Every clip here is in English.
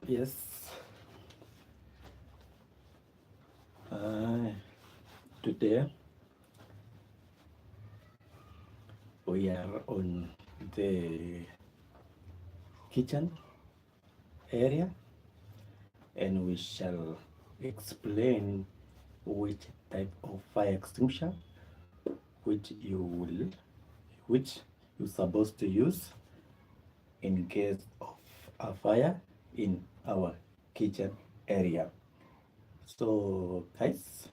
Yes, uh, today we are on the kitchen area and we shall explain which type of fire extinguisher which you will which you're supposed to use in case of a fire in our kitchen area. So guys,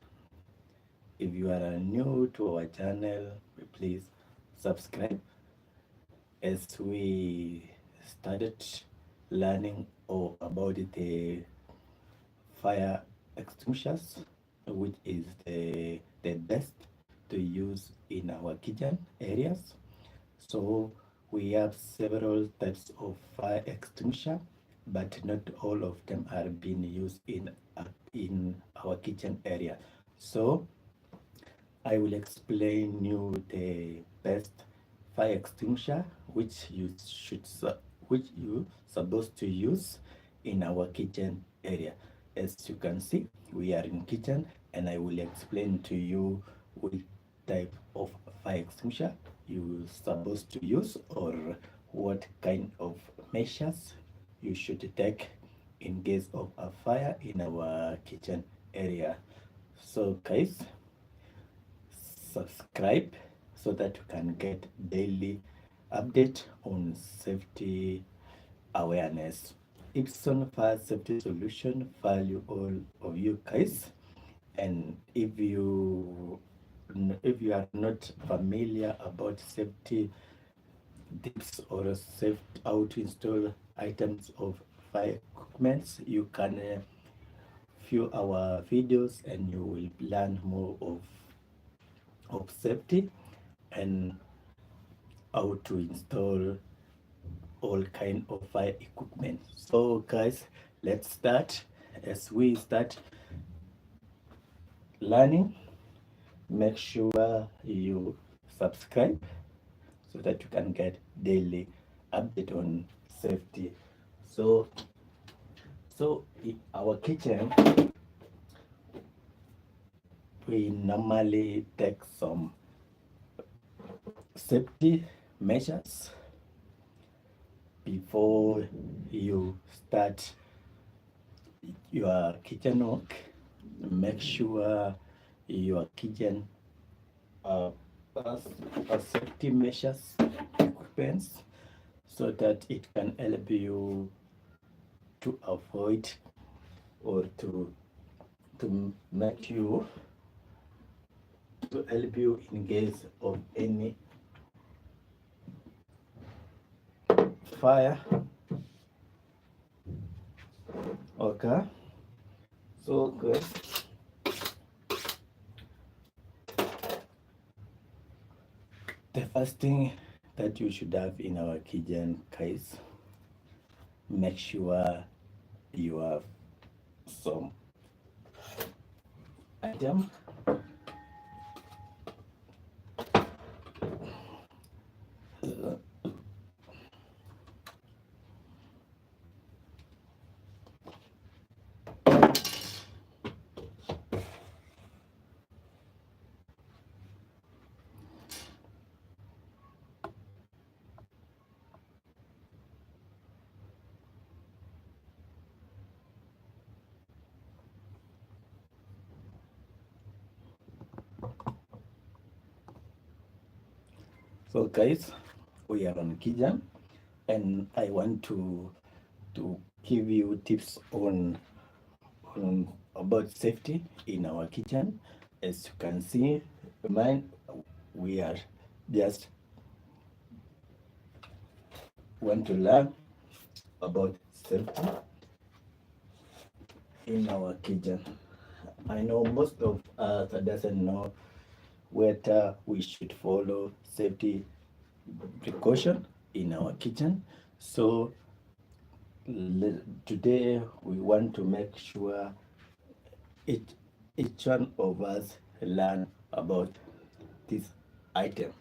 if you are new to our channel, please subscribe as we started learning about the fire extinguishers, which is the best to use in our kitchen areas. So we have several types of fire extinguisher, but not all of them are being used in our kitchen area. So I will explain you the best fire extinguisher which you supposed to use in our kitchen area. As you can see, we are in kitchen, and I will explain to you which type of fire extinguisher you supposed to use, or what kind of measures you should take in case of a fire in our kitchen area. So guys, subscribe so that you can get daily update on safety awareness. Ipson Fire Safety Solution value all of you guys. And if you are not familiar about safety tips or how to install items of fire equipment, you can view our videos and you will learn more of safety and how to install all kind of fire equipment. So guys, let's start. As we start learning, make sure you subscribe so that you can get daily update on safety. So in our kitchen, we normally take some safety measures before you start your kitchen work. Make sure your kitchen has safety measures equipments so that it can help you to avoid or to make you to help you in case of any fire. Okay, so good. The first thing that you should have in our kitchen case, make sure you have some item so guys, we are on kitchen and I want to give you tips on about safety in our kitchen. As you can see, mine, we are just want to learn about safety in our kitchen. I know most of us doesn't know whether we should follow safety precaution in our kitchen. So today we want to make sure each one of us learn about this item.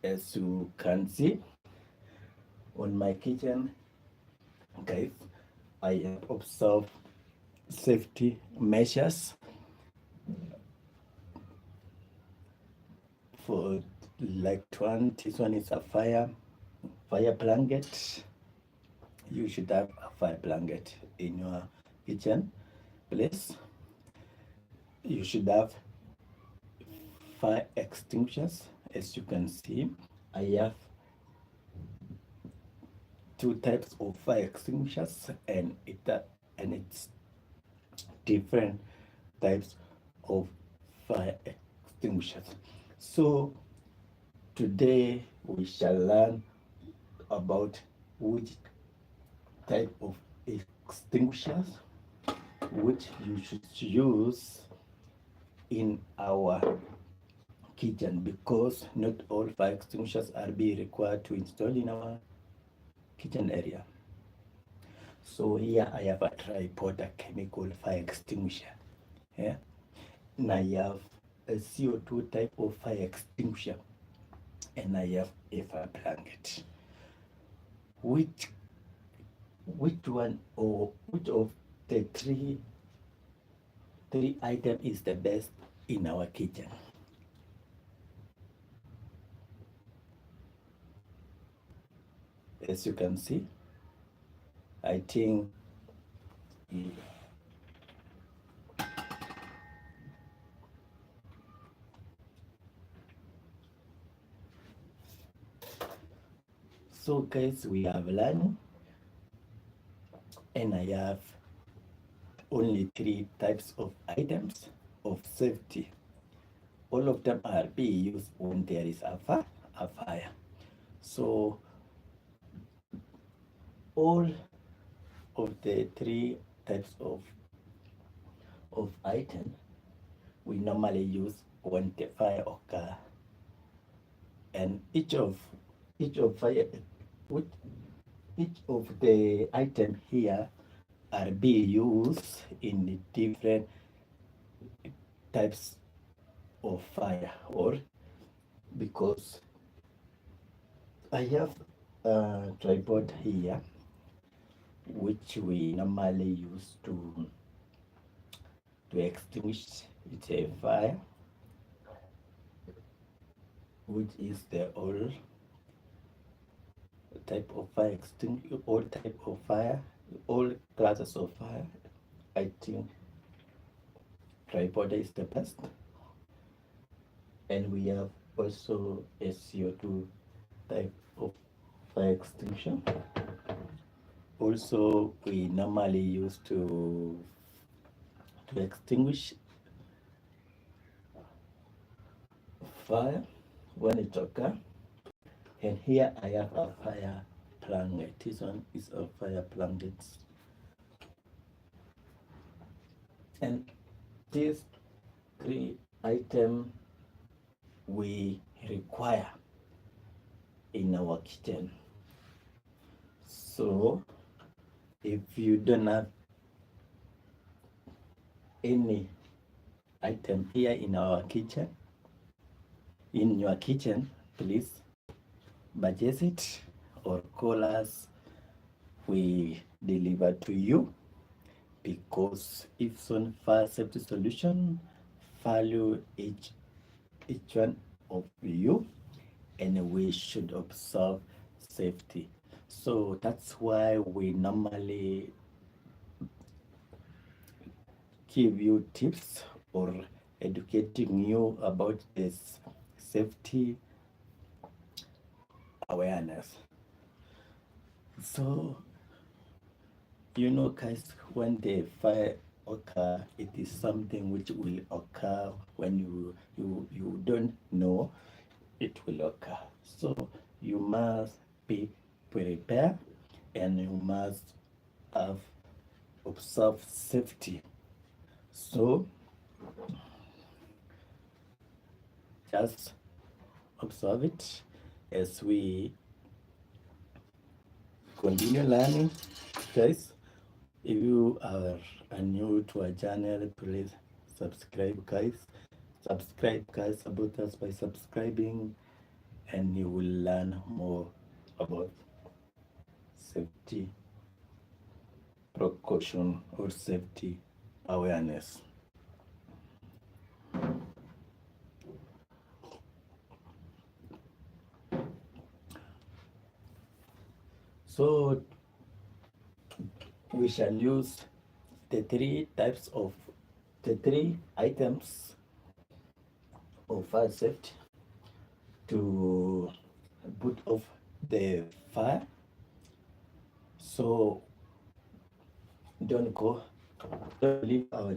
As you can see on my kitchen, guys, I have observed safety measures for like this one is a fire blanket. You should have a fire blanket in your kitchen place. You should have fire extinguishers. As you can see, I have two types of fire extinguishers, and it's different types of fire extinguishers. So today we shall learn about which type of extinguishers which you should use in our kitchen, because not all fire extinguishers are be required to install in our kitchen area. So here I have a tripod, a chemical fire extinguisher. Yeah? And I have a CO2 type of fire extinguisher, and I have a fire blanket. Which one, or which of the three item is the best in our kitchen? As you can see, I think so guys, we have learned, and I have only three types of items of safety. All of them are being used when there is a fire. So all of the three types of item we normally use when the fire occur, and each of fire each of the item here are being used in different types of fire, or because I have a tripod here which we normally use to extinguish a fire, which is the all type of fire all type of fire, all classes of fire. I think tripod is the best, and we have also a CO2 type of fire extinction. Also, we normally use to extinguish fire when it occurs. And here I have a fire blanket. This one is a fire blanket, and these three items we require in our kitchen. So if you don't have any item here in our kitchen, in your kitchen, please purchase it or call us. We deliver to you, because it's on fire safety solution value each one of you, and we should observe safety. So that's why we normally give you tips or educating you about this safety awareness. So you know guys, when the fire occur, it is something which will occur when you don't know it will occur. So you must be prepared, and you must have observe safety. So just observe it as we continue learning, guys. If you are new to our channel, please subscribe, guys. Support us by subscribing, and you will learn more about safety precaution or safety awareness. So we shall use the three items of fire safety to put off the fire. So don't leave our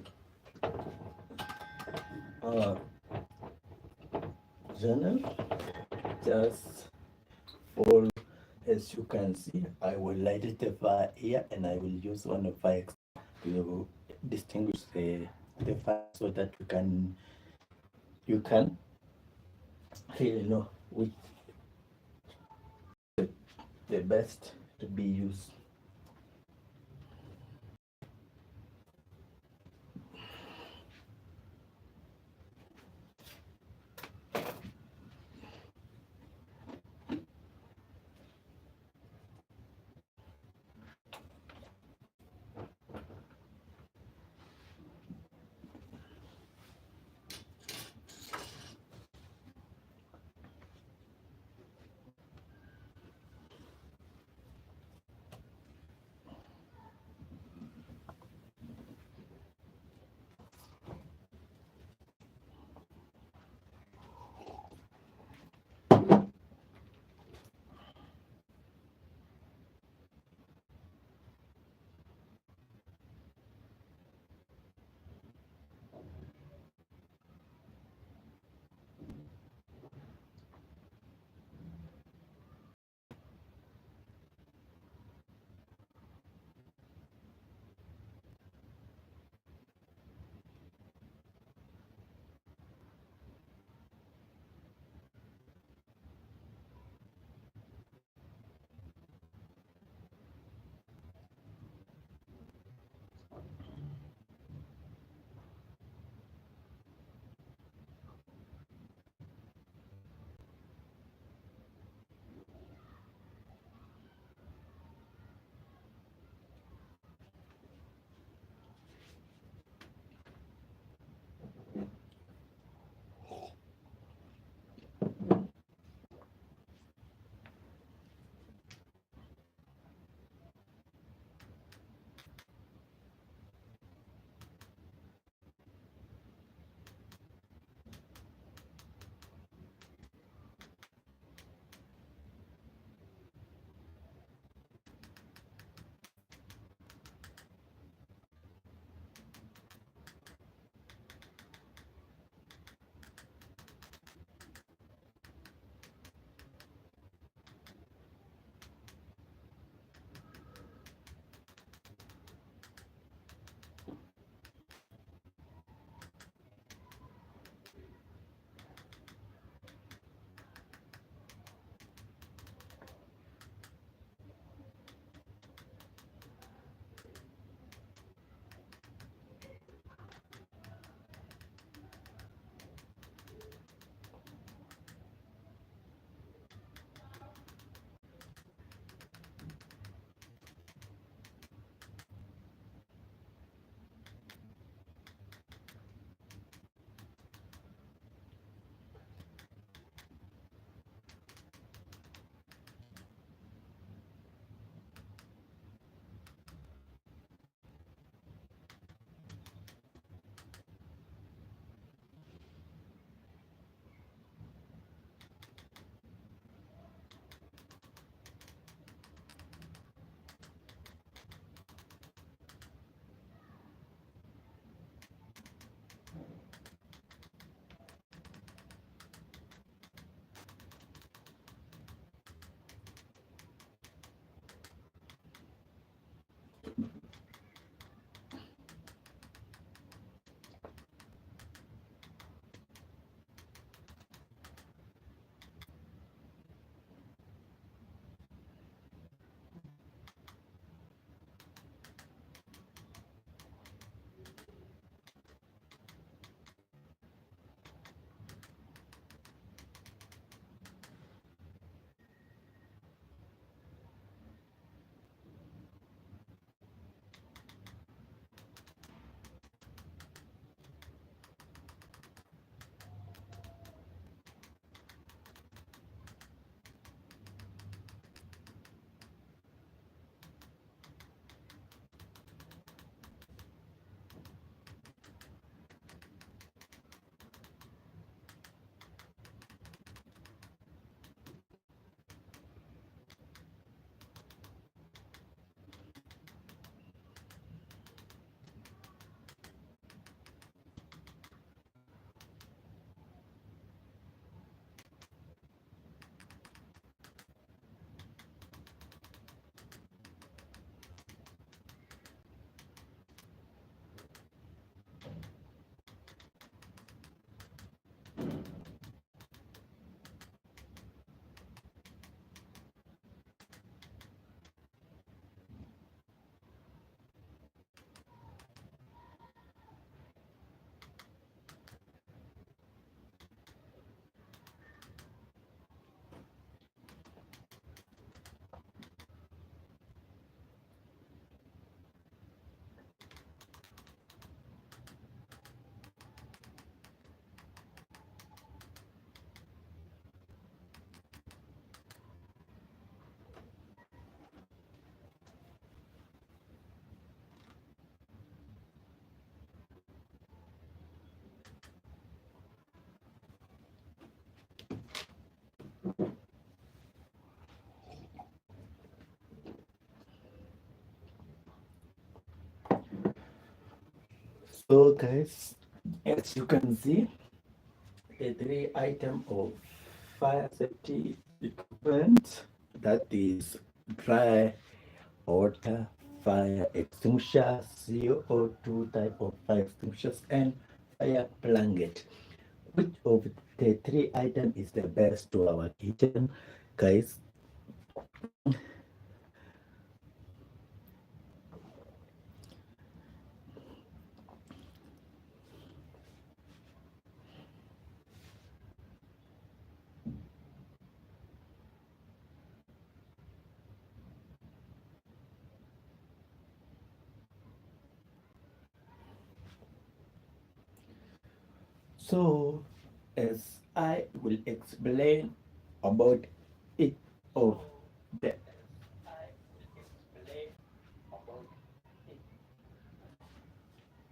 journal. Just follow. As you can see, I will light the fire here, and I will use one of fire to distinguish the fire, so that you can really know which the best to be used. So guys, as you can see, the three item of fire safety equipment, that is dry water fire extinguisher, CO2 type of fire extinguishers, and fire blanket. Which of the three items is the best to our kitchen, guys? So, as I will explain about each of the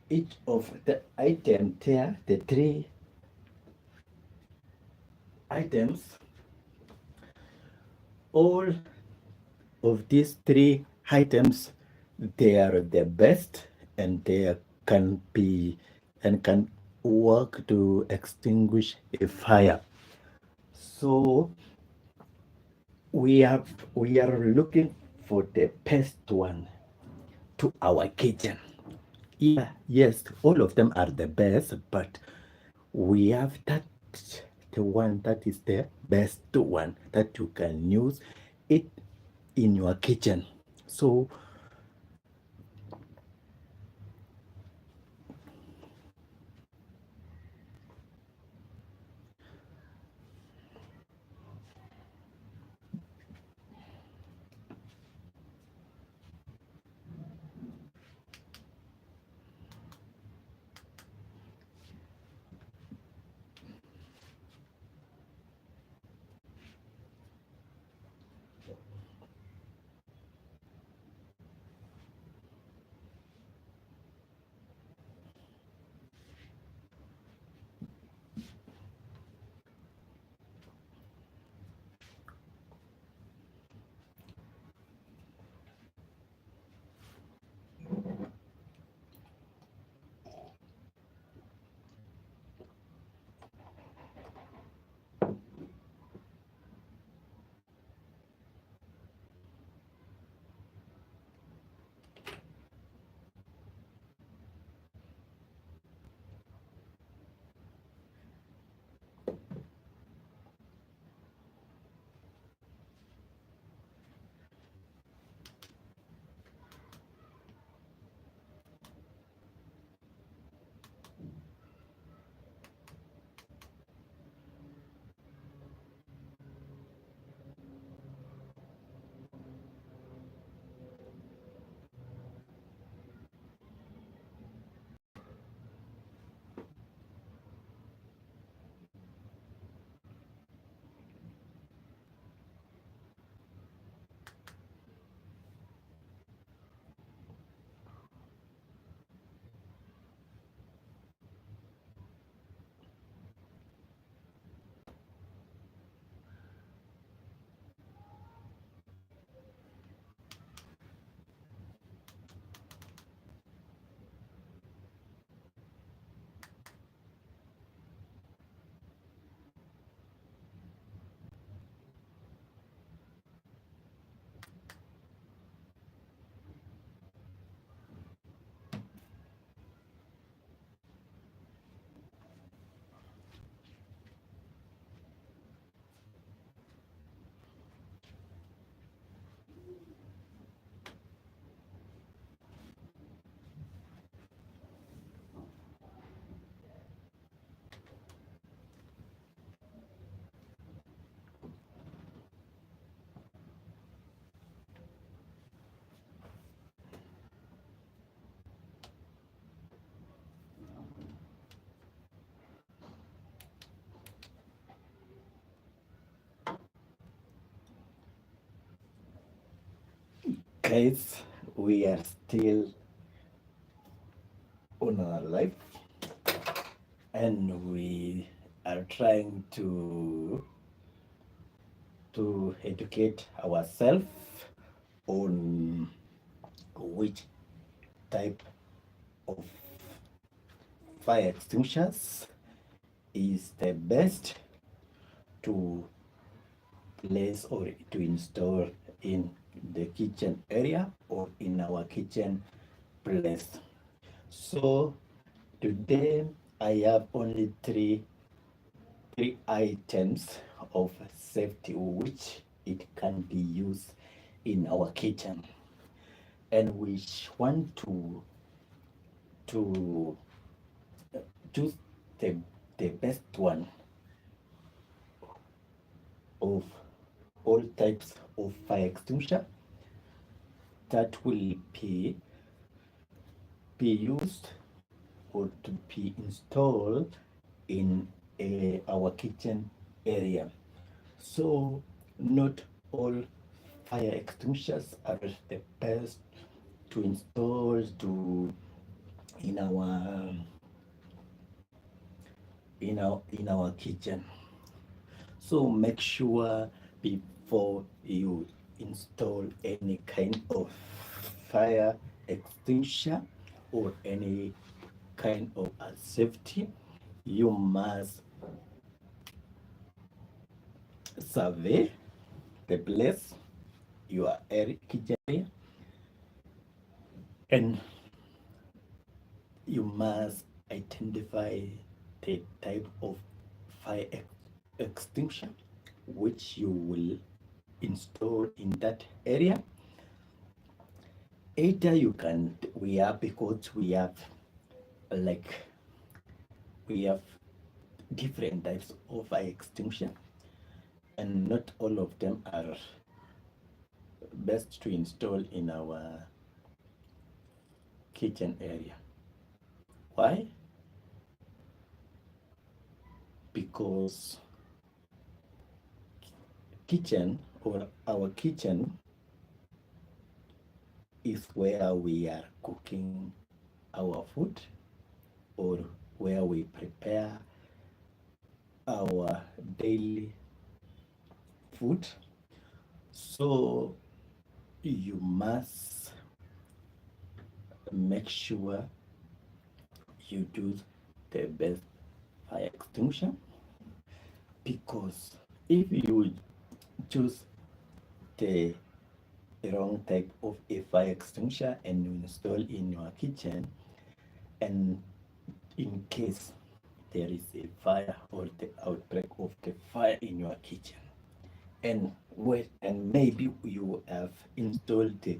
each of the item there, the three items, all of these three items, they are the best, and they can be and can work to extinguish a fire. So we are looking for the best one to our kitchen. Yeah, yes, all of them are the best, but we have that the one that is the best one that you can use it in your kitchen. So guys, we are still on our life, and we are trying to educate ourselves on which type of fire extinguishers is the best to place or to install in the kitchen area or in our kitchen place. So today I have only three items of safety which it can be used in our kitchen, and we want to choose the best one of all types of fire extinguisher that will be used or to be installed in our kitchen area. So not all fire extinguishers are the best to install in our kitchen. So make sure before you install any kind of fire extinguisher or any kind of safety, you must survey the place, your kitchen area, and you must identify the type of fire extinguisher which you will install in that area. Either you can, because we have different types of fire extinguisher, and not all of them are best to install in our kitchen area. Why? Because kitchen or our kitchen is where we are cooking our food or where we prepare our daily food. So you must make sure you do the best fire extinguisher, because if you choose the wrong type of a fire extinguisher and you install in your kitchen, and in case there is a fire or the outbreak of the fire in your kitchen, and maybe you have installed the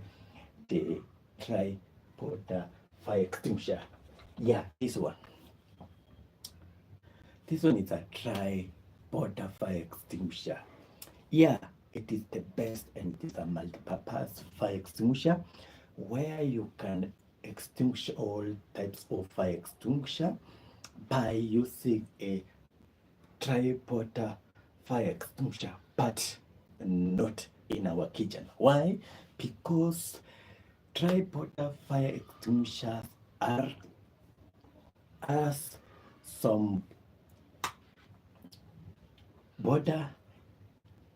tri-porter fire extinguisher. Yeah, this one is a tri-porter fire extinguisher. Yeah, it is the best, and it is a multi-purpose fire extinguisher where you can extinguish all types of fire extinguisher by using a tri-porter fire extinguisher, but not in our kitchen. Why? Because tri-porter fire extinguishers has some border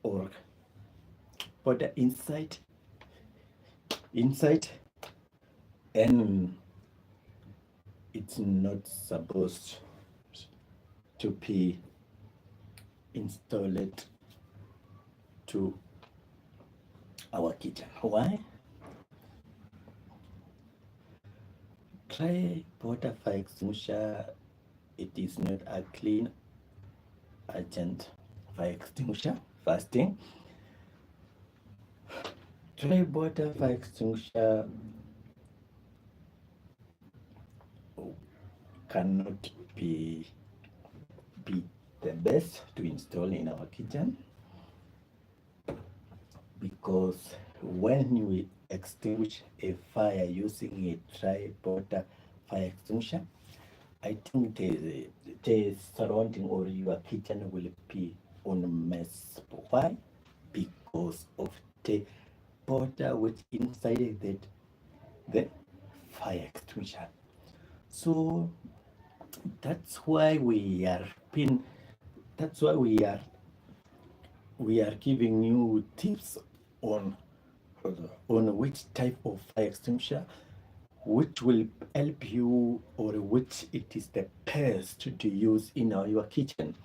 or border inside, and it's not supposed to be installed to our kitchen. Why? Tri-porter fire extinguisher, it is not a clean agent fire extinguisher. First thing, tri-porter fire extinguisher cannot be the best to install in our kitchen, because when we extinguish a fire using a tri-porter fire extinguisher, I think the surrounding or your kitchen will be on mess. Why? Because of the porter which inside the fire extinguisher. So that's why we are giving you tips on which type of fire extinguisher which will help you, or which it is the best to use in your kitchen.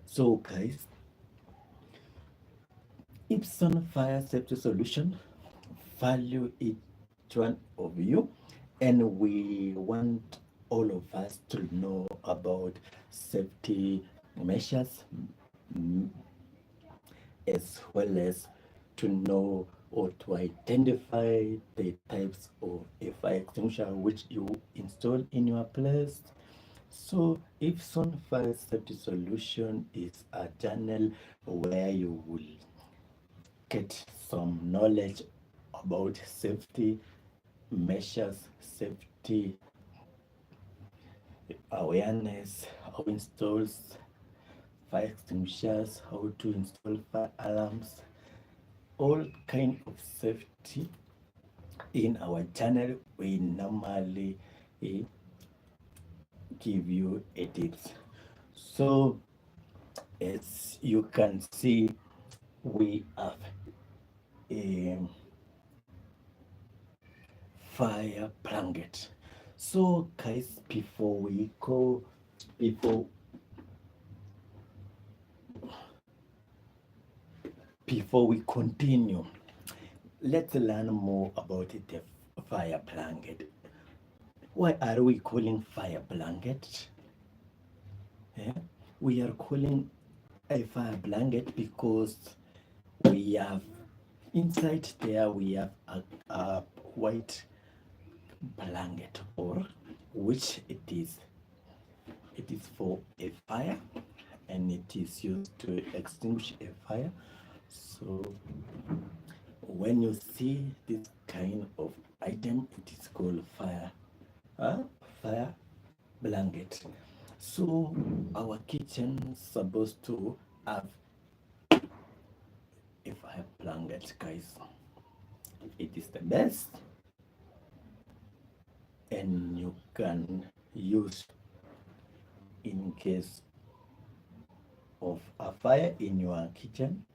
So guys, Epson fire safety solution value each one of you, and we want all of us to know about safety measures, as well as to know or to identify the types of a fire extinguisher which you install in your place. So Epson fire safety solution is a channel where you will get some knowledge about safety measures, safety awareness, how to install fire extinguishers, how to install fire alarms, all kind of safety. In our channel, we normally give you a tips. So as you can see, we have a fire blanket. So guys, before we continue, let's learn more about the fire blanket. Why are we calling fire blanket? Yeah? We are calling a fire blanket because we have inside there we have a white blanket, or which it is for a fire, and it is used to extinguish a fire. So when you see this kind of item, it is called fire blanket. So our kitchen is supposed to have a fire blanket, guys. It is the best, and you can use in case of a fire in your kitchen,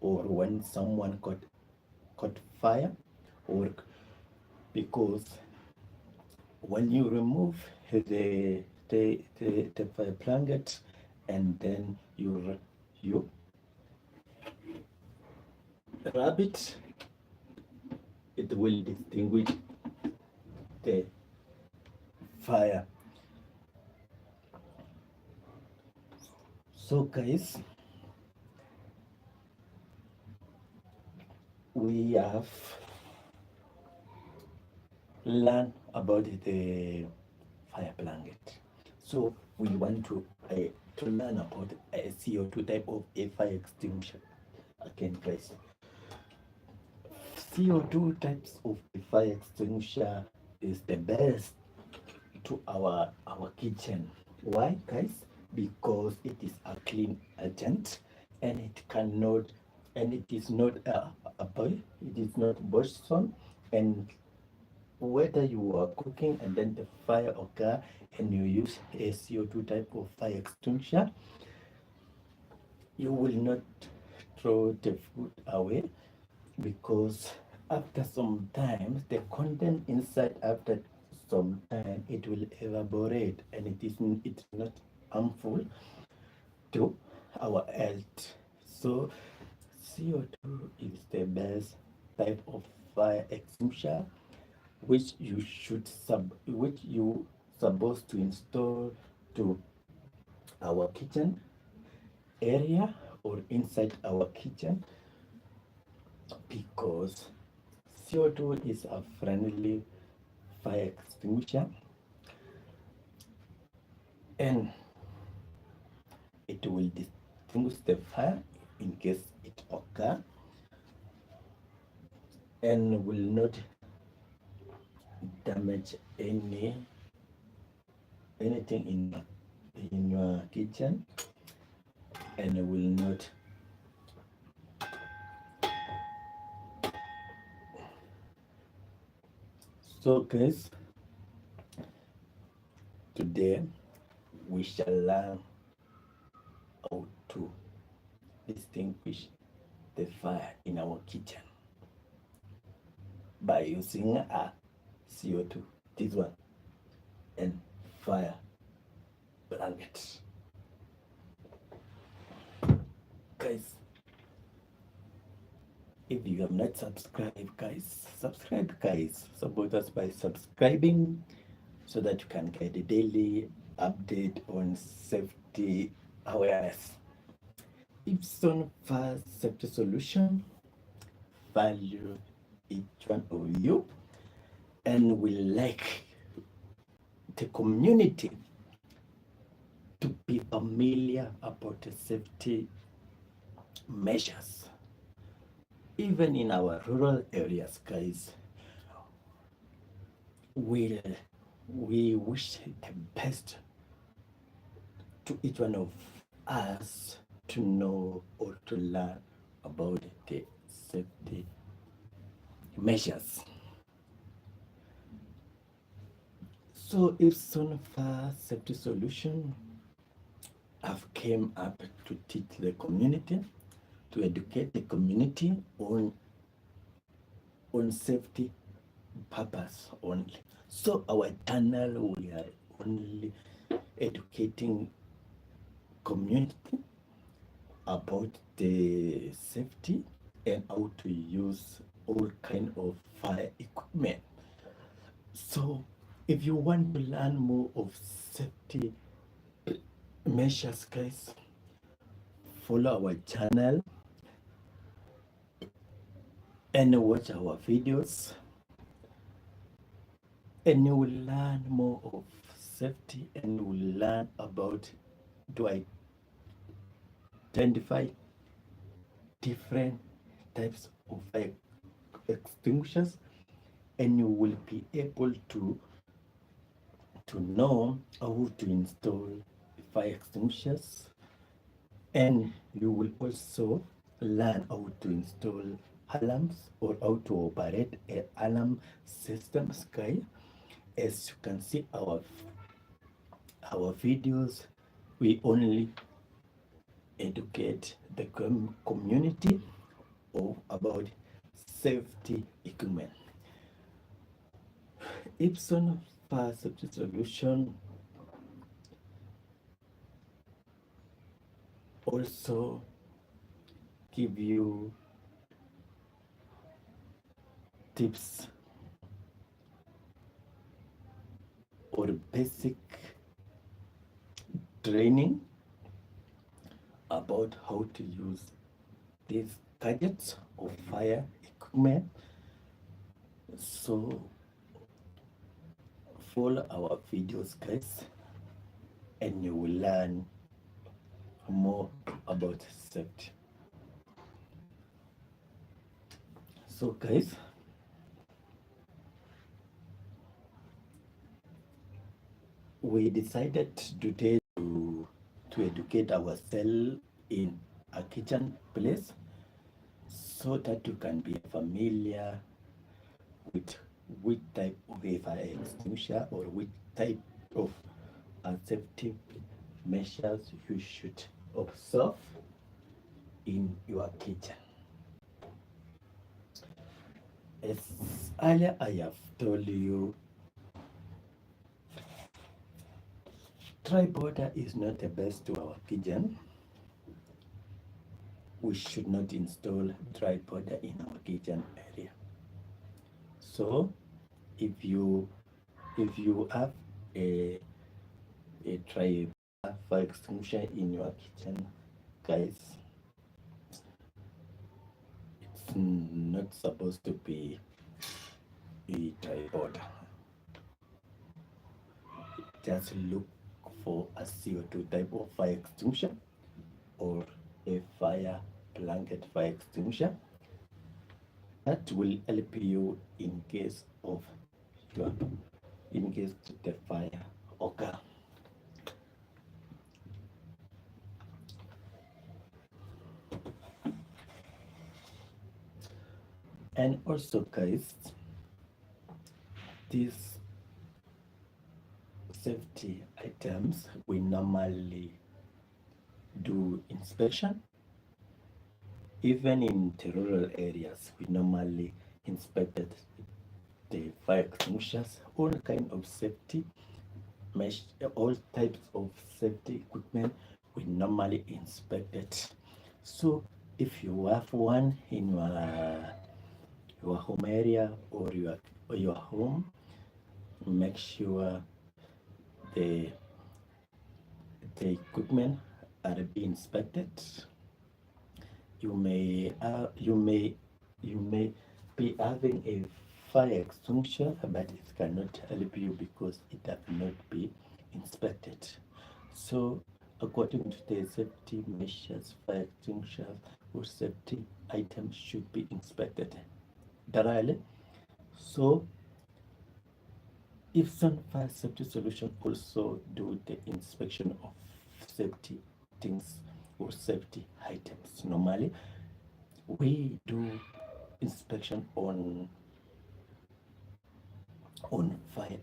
or when someone caught fire, or because when you remove the fire blanket and then you rub it, it will distinguish the fire. So guys, we have learned about the fire blanket. So we want to learn about a CO2 type of a fire extinguisher. Again, guys, CO2 types of a fire extinguisher is the best to our kitchen. Why, guys? Because it is a clean agent, and it cannot, and it is not it is not bothersome. And whether you are cooking and then the fire occur and you use a CO2 type of fire extinguisher, you will not throw the food away, because after some time the content inside, after some time, it will evaporate, and it's not harmful to our health. So CO2 is the best type of fire extinguisher which you supposed to install to our kitchen area or inside our kitchen, because CO2 is a friendly fire extinguisher, and it will distinguish the fire in case it occur, and will not damage anything in your kitchen, and will not so guys, today we shall learn how to distinguish the fire in our kitchen by using a CO2 this one, and fire blanket. Guys, if you have not subscribed, guys, subscribe, guys. Support us by subscribing so that you can get a daily update on safety awareness. Epson Fire Safety Solution value each one of you, and we like the community to be familiar about the safety measures. Even in our rural areas, guys, we wish the best to each one of us to know or to learn about the safety measures. So Epson Fire Safety Solution have came up to teach the community, to educate the community on safety purpose only. So our channel, we are only educating community about the safety and how to use all kind of fire equipment. So if you want to learn more of safety measures, guys, follow our channel and watch our videos, and you will learn more of safety, and you will learn about to identify different types of fire extinguishers, and you will be able to know how to install fire extinguishers, and you will also learn how to install alarms or how to operate an alarm system, guys. As you can see, our videos, we only educate the community about safety equipment. Epson Fire Safety Solution also give you tips or basic training about how to use these gadgets of fire equipment. So follow our videos, guys, and you will learn more about safety. So guys, we decided today to educate ourselves in a kitchen place so that you can be familiar with which type of a fire extinguisher or which type of safety measures you should observe in your kitchen. As earlier I have told you, tripod is not the best to our kitchen. We should not install tripod in our kitchen area. So if you have a tripod fire extinguisher in your kitchen, guys, it's not supposed to be a tripod. Just look for a CO2 type of fire extinguisher or a fire blanket fire extinguisher that will help you in case the fire occur. And also, guys, these safety items, we normally do inspection. Even in the rural areas, we normally inspect the fire extinguishers, all kind of safety mesh, all types of safety equipment we normally inspect it. So if you have one in your home area or your home, make sure the the equipment are being inspected. You may be having a fire extinguisher, but it cannot help you because it has not been inspected. So according to the safety measures, fire extinguishers or safety items should be inspected thoroughly. So if some fire safety solution also do the inspection of safety things or safety items. Normally we do inspection on fire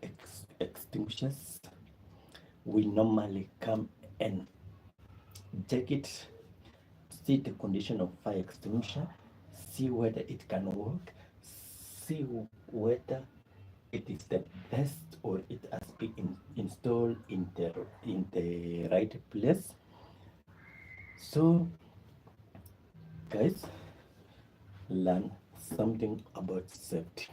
extinguishers. We normally come and check it, see the condition of fire extinguisher, see whether it can work, see whether it is the best or it has been installed in the right place. So guys, learn something about safety.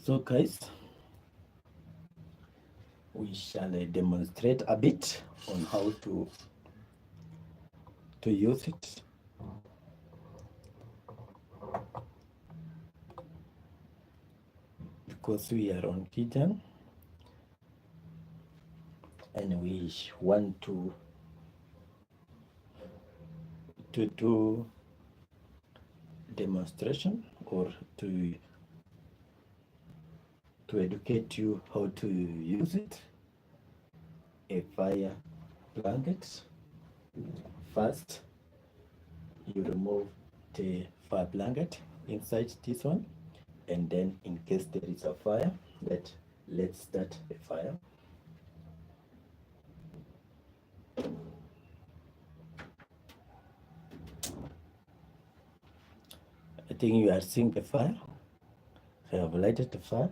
So guys, we shall demonstrate a bit on how to use it. Because we are on kitchen and we want to do demonstration or to educate you how to use it. A fire blanket. First, you remove the fire blanket inside this one, and then in case there is a fire, let's start a fire. I think you are seeing the fire. I have lighted the fire.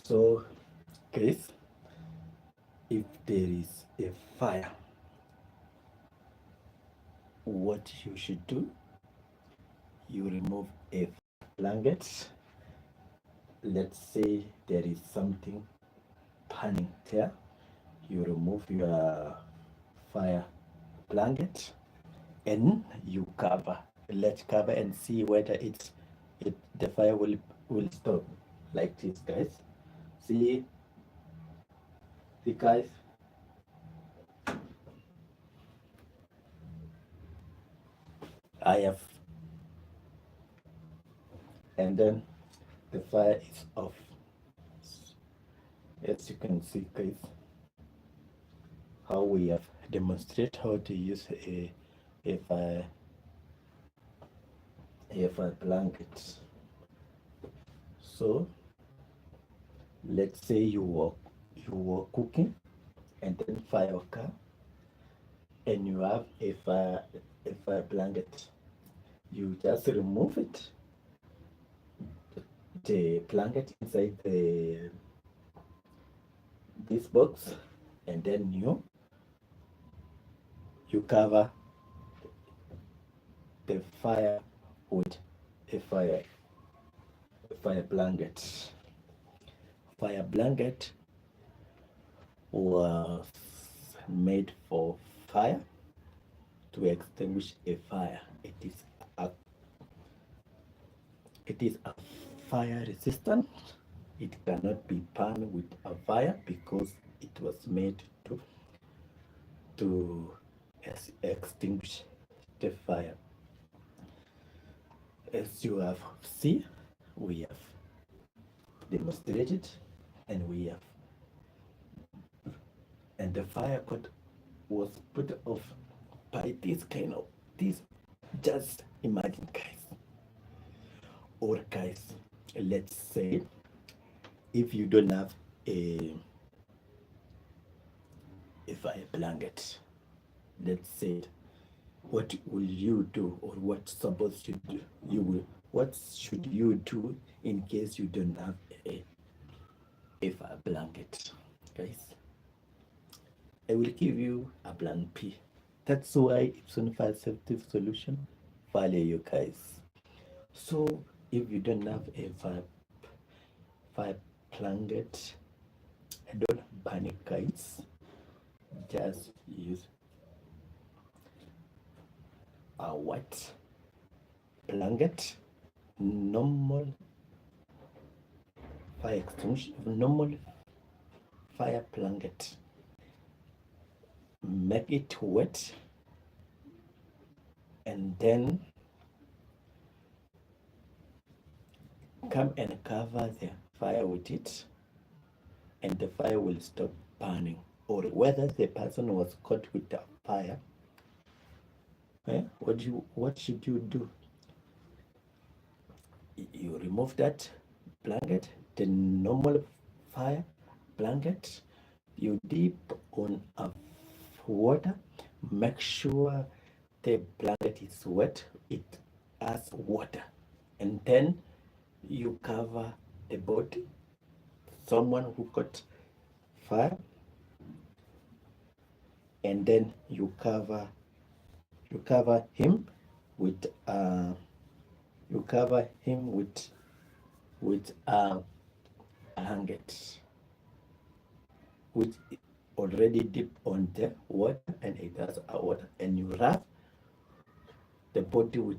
So guys, if there is a fire, what you should do, you remove a blanket. Let's say there is something burning there. You remove your fire blanket and you cover. Let's cover and see whether the fire will stop. Like this, guys. See guys. I have, and then the fire is off. As you can see, guys, how we have demonstrated how to use a fire blanket. So let's say you were cooking and then fire occur. and you have a fire blanket, you just remove it, the blanket inside this box, and then you cover the fire with a fire blanket. Fire blanket was made for fire, to extinguish a fire. A it is a fire resistant. It cannot be burned with a fire because it was made to extinguish the fire. As you have seen, we have demonstrated, and the fire cut was put off by this. Just imagine, guys, let's say if you don't have a fire blanket, let's say, what will you do, or what should you do in case you don't have a fire blanket, guys? I will give you a plan P. That's why Epson Fire Safety Solution value you guys. So if you don't have a fire blanket, don't panic, guys. Just use a white blanket, normal fire extinguisher, normal fire blanket. Make it wet, and then come and cover the fire with it, and the fire will stop burning. Or whether the person was caught with the fire, what should you do? You remove that blanket, the normal fire blanket, you dip on a water, make sure the blanket is wet, it has water, and then you cover the body, someone who got fire, and then you cover him with a blanket which already dipped on the water, and it has a water, and you wrap the body with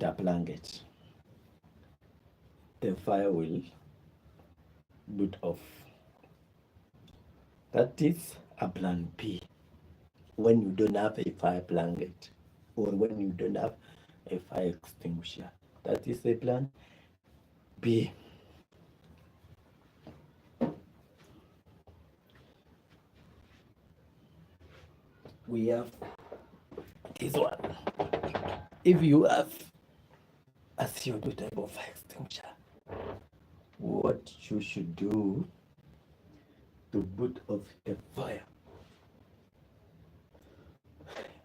a blanket. The fire will boot off. That is a plan B. When you don't have a fire blanket, or when you don't have a fire extinguisher, that is a plan B. We have this one. If you have a CO2 type of fire extinguisher, what you should do to put off a fire?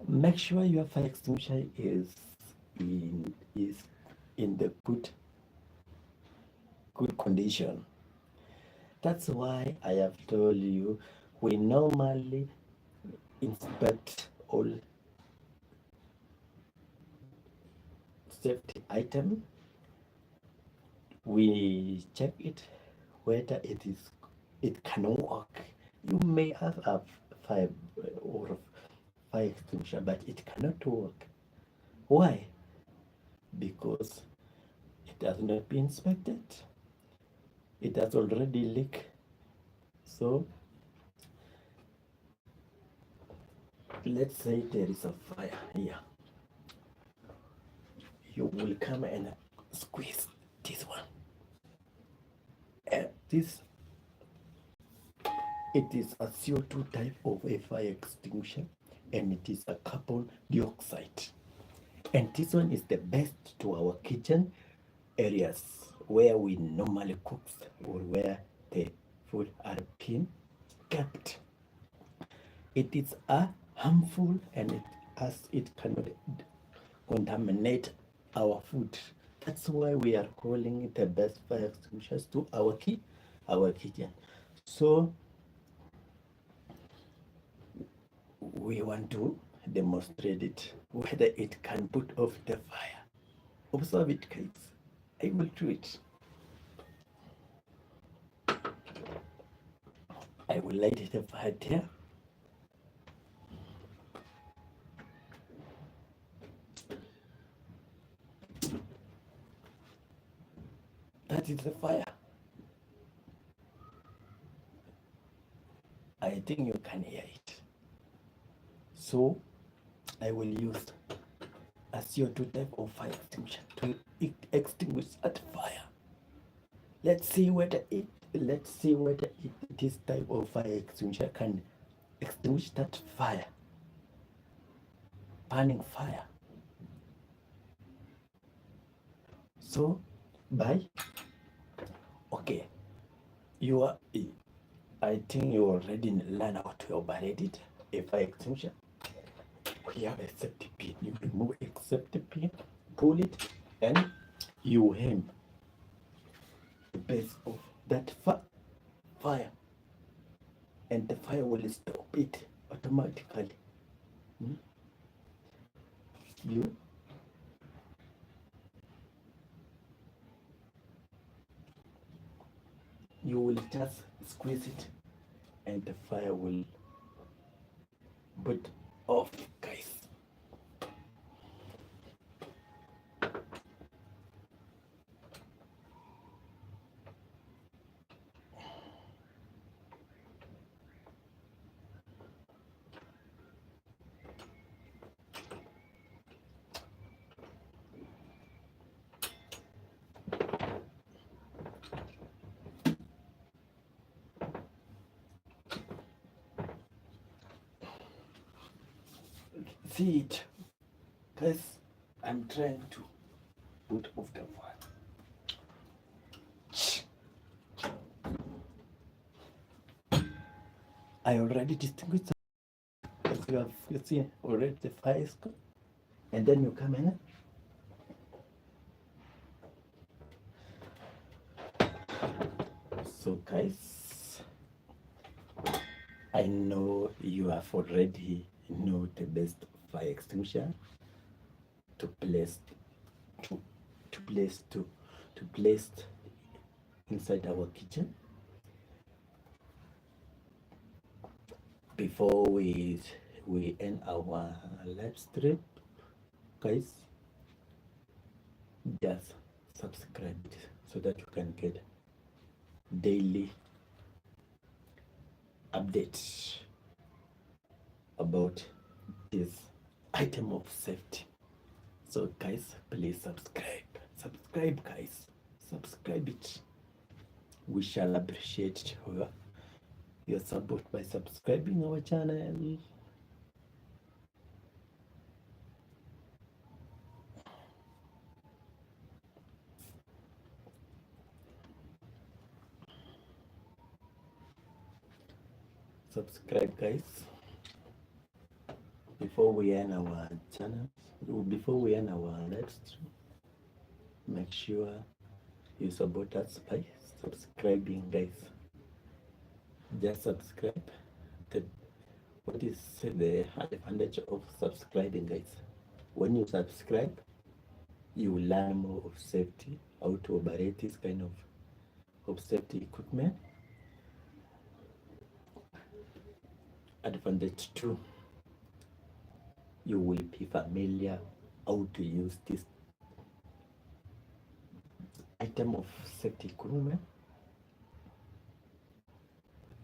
Make sure your fire extinguisher is in the good condition. That's why I have told you we normally inspect all safety item. We check it whether it can work. You may have a fire extinguisher, but it cannot work. Why? Because it has not been inspected. It has already leaked. So let's say there is a fire here. You will come and squeeze this one. And it is a CO2 type of a fire extinguisher, and it is a carbon dioxide. And this one is the best to our kitchen areas where we normally cook, or where the food are being kept. It is harmful, and it cannot contaminate our food. That's why we are calling it the best fire extinguishers to our kitchen. So we want to demonstrate it, whether it can put off the fire. Observe it, guys. I will do it. I will light the fire there. That is the fire. I think you can hear it. So I will use a CO2 type of fire extinguisher to extinguish that fire. Let's see whether it this type of fire extinguisher can extinguish that fire, burning fire. So okay, I think you already learn how to operate it. A fire extinguisher, we have a safety pin. You remove a safety pin, pull it, and you aim the base of that fire, and the fire will stop it automatically. You will just squeeze it, and the fire will put off, guys. See it, guys. I'm trying to put off the fire. I already distinguished, as you have seen already, the fire is gone. And then you come in. So guys, I know you have already know the best fire extinguisher to place inside our kitchen. Before we end our live stream, guys, just subscribe so that you can get daily updates about this item of safety. So guys, please subscribe, guys, subscribe it. We shall appreciate your support by subscribing our channel. Subscribe, guys. Before we end our channel, before we end our live stream, make sure you support us by subscribing, guys. Just subscribe. What is the advantage of subscribing, guys? When you subscribe, you will learn more of safety, how to operate this kind of safety equipment. Advantage 2, you will be familiar how to use this item of safety equipment.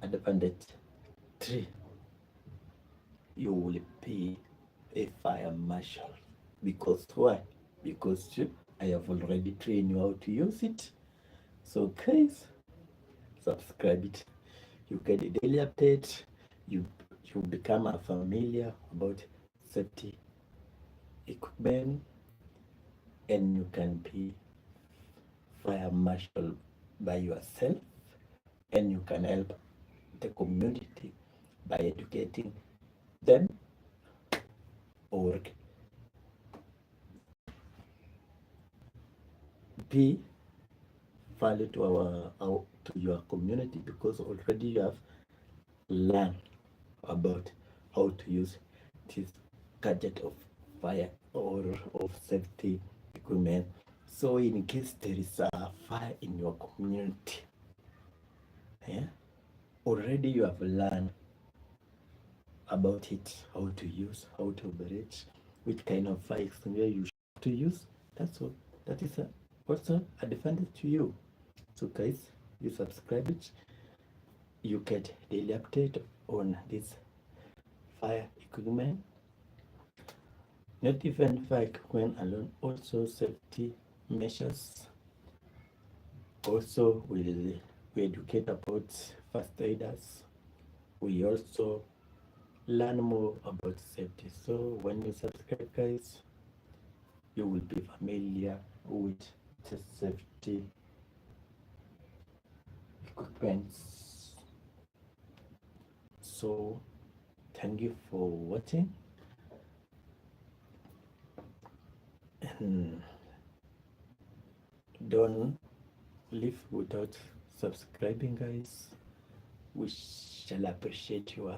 Advantage 3, you will be a fire marshal. Because why? Because I have already trained you how to use it. So guys, subscribe it. You get a daily update. You become a familiar about safety equipment, and you can be fire marshal by yourself, and you can help the community by educating them, or be value to our to your community, because already you have learned about how to use this gadget of fire or of safety equipment. So in case there is a fire in your community, yeah, already you have learned about it, how to use, how to operate, which kind of fire extinguisher you should to use. That's what that is also advantage to you. So guys, you subscribe it, you get daily update on this fire equipment. Not even fire equipment alone, also safety measures. Also we educate about first aiders. We also learn more about safety. So when you subscribe, guys, you will be familiar with the safety equipments. So thank you for watching, and don't leave without subscribing, guys. We shall appreciate you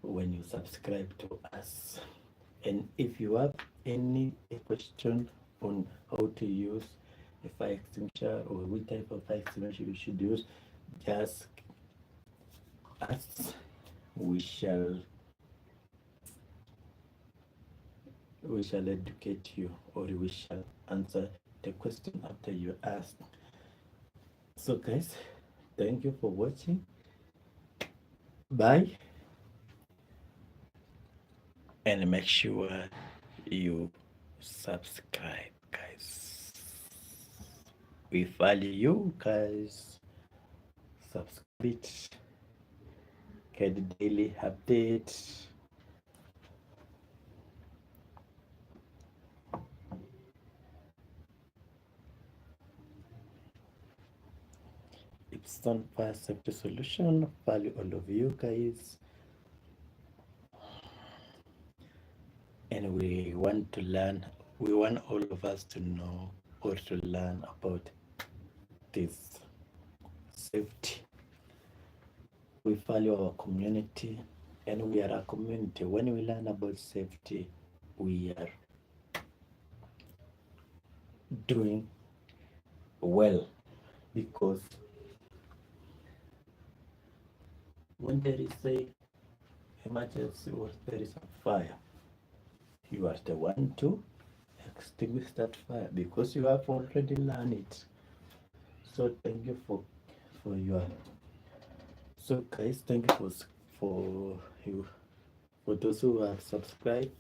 when you subscribe to us. And if you have any question on how to use a fire extinguisher or which type of fire extinguisher you should use, just ask. We shall educate you, or we shall answer the question after you ask. So guys, thank you for watching. Bye, and make sure you subscribe, guys. We value you, guys. Subscribe it, get the daily update. Epson Fire Safety Solution value all of you, guys. And we want to learn, we want all of us to know or to learn about this safety. We value our community, and we are a community. When we learn about safety, we are doing well, because when there is a emergency or there is a fire, you are the one to extinguish that fire, because you have already learned it. So thank you for your so guys, thank you for you for those who have subscribed.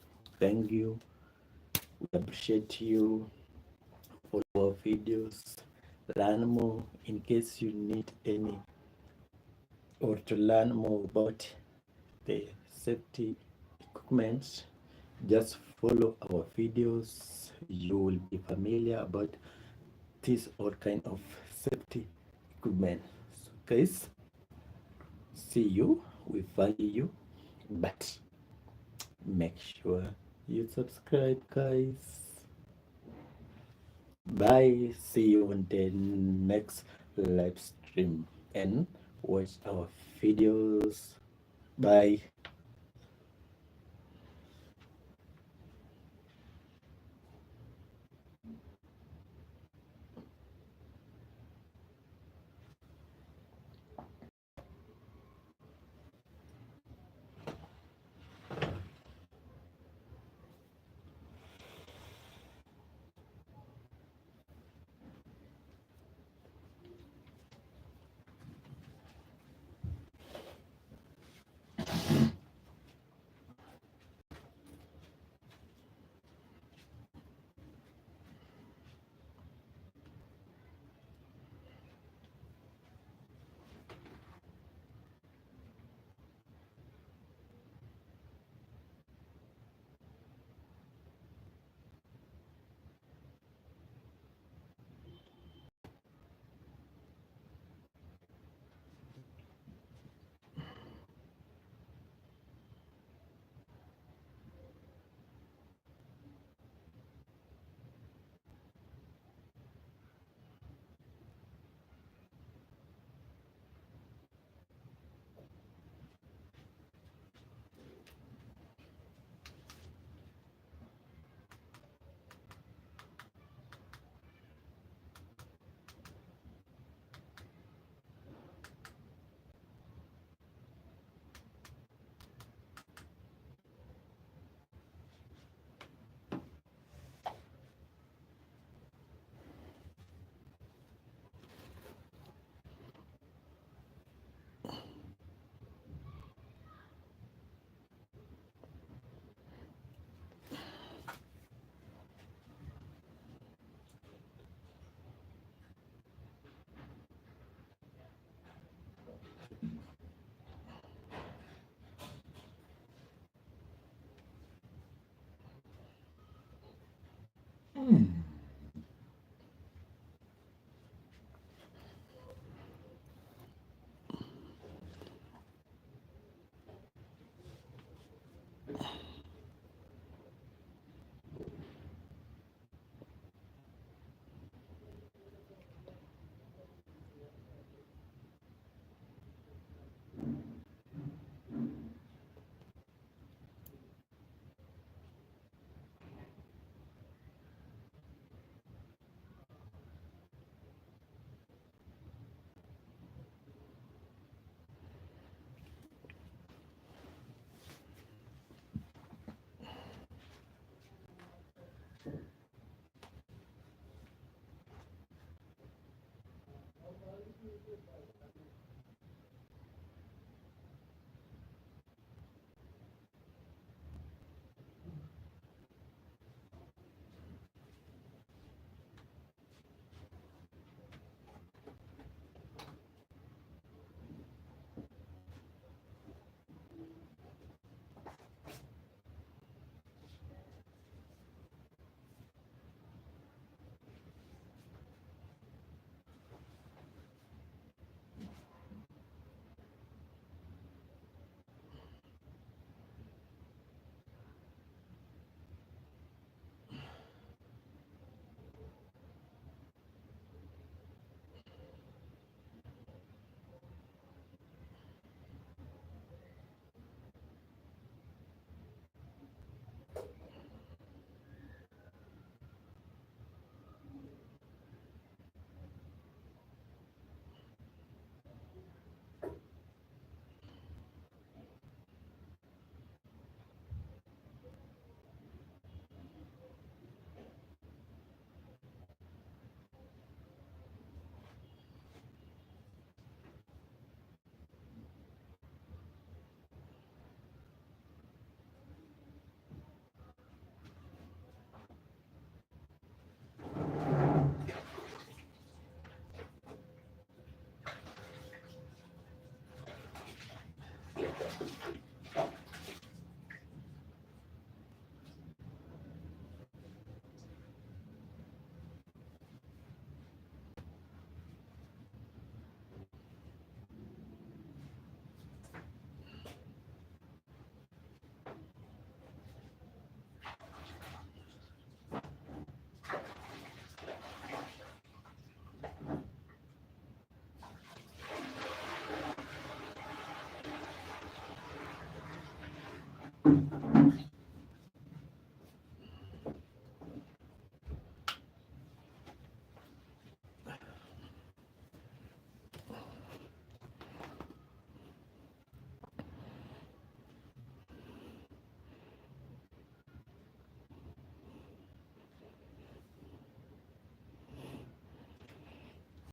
Thank you. We appreciate you. Follow our videos, learn more. In case you need any or to learn more about the safety equipment, just follow our videos. You will be familiar about this all kind of safety equipment. So guys, see you. We value you, but make sure you subscribe, guys. Bye. See you on the next live stream, and watch our videos. Bye.